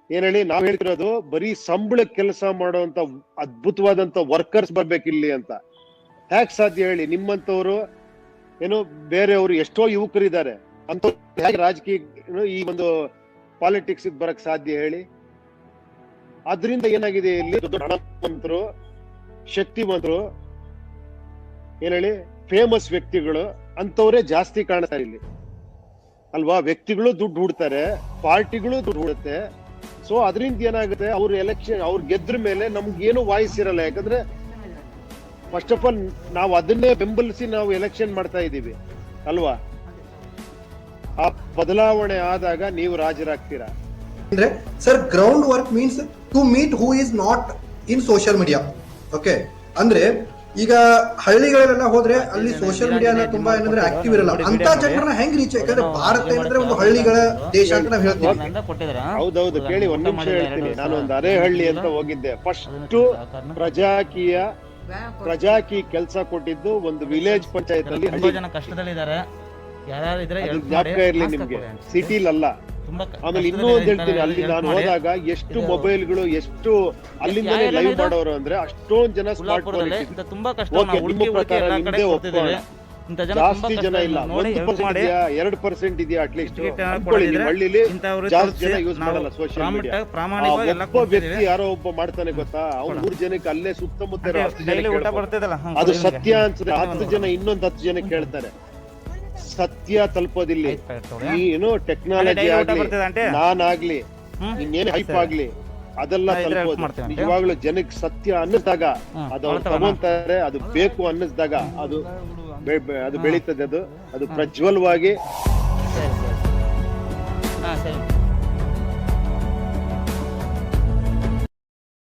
ಏನ್ ಹೇಳಿ, ನಾವ್ ಹೇಳ್ತಿರೋದು ಬರೀ ಸಂಬಳ ಕೆಲಸ ಮಾಡುವಂತ ಅದ್ಭುತವಾದಂತ ವರ್ಕರ್ಸ್ ಬರ್ಬೇಕಿಲ್ಲಿ ಅಂತ. ಹ್ಯಾಕ್ ಸಾಧ್ಯ ಹೇಳಿ? ನಿಮ್ಮಂತವ್ರು ಏನೋ ಬೇರೆಯವರು ಎಷ್ಟೋ ಯುವಕರಿದ್ದಾರೆ ಅಂತ ಹೇಗೆ ರಾಜಕೀಯ ಈ ಒಂದು ಪಾಲಿಟಿಕ್ಸ್ ಬರಕ್ ಸಾಧ್ಯ ಹೇಳಿ? ಅದ್ರಿಂದ ಏನಾಗಿದೆ, ಇಲ್ಲಿ ದೊಡ್ಡ ಹಣವಂತರು, ಶಕ್ತಿವಂತರು, ಏನ್ ಹೇಳಿ, ಫೇಮಸ್ ವ್ಯಕ್ತಿಗಳು ಅಂತವ್ರೆ ಜಾಸ್ತಿ ಕಾಣ್ತಾರೆ ಇಲ್ಲಿ ಅಲ್ವಾ? ವ್ಯಕ್ತಿಗಳು ದುಡ್ಡು ಹೂಡ್ತಾರೆ, ಪಾರ್ಟಿಗಳು ದುಡ್ಡು ಹೂಡುತ್ತೆ. ಸೊ ಅದರಿಂದ ಏನಾಗುತ್ತೆ, ಅವ್ರ ಎಲೆಕ್ಷನ್ ಅವ್ರು ಗೆದ್ರ ಮೇಲೆ ನಮ್ಗೇನು ವಾಯ್ಸ್ ಇರಲ್ಲ. ಯಾಕಂದ್ರೆ ಫಸ್ಟ್ ಆಫ್ ಆಲ್ ನಾವು ಅದನ್ನೇ ಬೆಂಬಲಿಸಿ ನಾವು ಎಲೆಕ್ಷನ್ ಮಾಡ್ತಾ ಇದೀವಿ ಅಲ್ವಾ? ಆ ಬದಲಾವಣೆ ಆದಾಗ ನೀವು ರಾಜರಾಗ್ತೀರಾ. ಅಂದ್ರೆ sir, ground work means to meet who is not in social media. Okay, ಅಂದ್ರೆ ಈಗ ಹಳ್ಳಿಗಳೆಲ್ಲ ಹೋದ್ರೆ ಅಲ್ಲಿ ಸೋಷಿಯಲ್ ಮೀಡಿಯಾ ತುಂಬಾ ಏನಂದ್ರೆ ಆಕ್ಟಿವ್ ಇರಲ್ಲ. ಅಂತ ಜನರನ್ನ ಹೆಂಗ್ ರೀಚ್? ಯಾಕಂದ್ರೆ ಭಾರತ ಏನಂದ್ರೆ ಒಂದು ಹಳ್ಳಿಗಳ ದೇಶ ಅಂತ ನಾವ್ ಹೇಳ್ತೀವಿ. ಹೌದೌದು, ಕೇಳಿ, ಒಂದ್ ನಿಮಿಷ ಹೇಳ್ತೀನಿ. ನಾನು ಒಂದು ಅರೆಹಳ್ಳಿ ಅಂತ ಹೋಗಿದ್ದೆ. ಫಸ್ಟ್ ಪ್ರಜಾಕಿ ಕೆಲಸ ಕೊಟ್ಟಿದ್ದು ಒಂದು ವಿಲೇಜ್ ಪಂಚಾಯತ್ ಅಲ್ಲಿ. ಕಷ್ಟದಲ್ಲಿದ್ದಾರೆ, ಜ್ಞಾಪಕ ಇರ್ಲಿ ನಿಮ್ಗೆ, ಸಿಟಿಲಲ್ಲ. ಆಮೇಲೆ ಇನ್ನೂ ಒಂದ್ ಹೇಳ್ತೀನಿ, ಅಲ್ಲಿ ನಾನು ಹೋದಾಗ ಎಷ್ಟು ಮೊಬೈಲ್ಗಳು, ಎಷ್ಟು ಅಲ್ಲಿಂದನೇ ಲೈವ್ ಮಾಡೋರು ಅಂದ್ರೆ ಅಷ್ಟೊಂದ್ ಜನ ಸ್ಮಾರ್ಟ್ ಫೋನ್. ನಿಮ್ಮ ಪ್ರಕಾರ ನಿಮ್ದೇ ಒಪ್ಪಿಕೊಳ್ಳೋಣ, ಜಾಸ್ತಿ ಜನ ಇಲ್ಲ, 1% ಇದೆಯಾ, 2% ಇದೆಯಾ ಅಟ್ಲೀಸ್ಟ್ ಅನ್ಕೊಳ್ಳಿ. ನಿಮ್ಮ ಹಳ್ಳಿಲಿ ಜಾಸ್ತಿ ಜನ ಯೂಸ್ ಮಾಡಲ್ಲ ಸೋಷಿಯಲ್ ಮೀಡಿಯಾ. ಒಬ್ಬ ವ್ಯಕ್ತಿ ಯಾರೋ ಒಬ್ಬ ಮಾಡ್ತಾನೆ ಗೊತ್ತಾ, ಅವ್ನು 3 ಜನಕ್ಕೆ ಅಲ್ಲೇ ಸುತ್ತಮುತ್ತ 10 ಜನ, ಅದು ಸತ್ಯ ಅನ್ಸುತ್ತೆ. 10 ಜನ ಇನ್ನೊಂದು 10 ಜನ ಕೇಳ್ತಾರೆ. ಸತ್ಯ ತಲುಪೋದಿಲ್ಲ. ಏನು ಟೆಕ್ನಾಲಜಿ ಆಗ್ಲಿ, ನಾನಾಗ್ಲಿ, ಇನ್ನೇನು ಹೈಪ್ ಆಗ್ಲಿ, ಅದೆಲ್ಲ ತಲುಪೋದು ನಿಜವಾಗ್ಲೂ ಜನಕ್ಕೆ ಸತ್ಯ ಅನ್ನಿಸ್ದಾಗ ಅದು ಅವ್ರು ತಗೊಂತಾರೆ. ಅದು ಬೇಕು ಅನ್ನಿಸ್ದಾಗ ಅದು ಬೆಳೀತದೆ. ಅದು ಪ್ರಜ್ವಲವಾಗಿ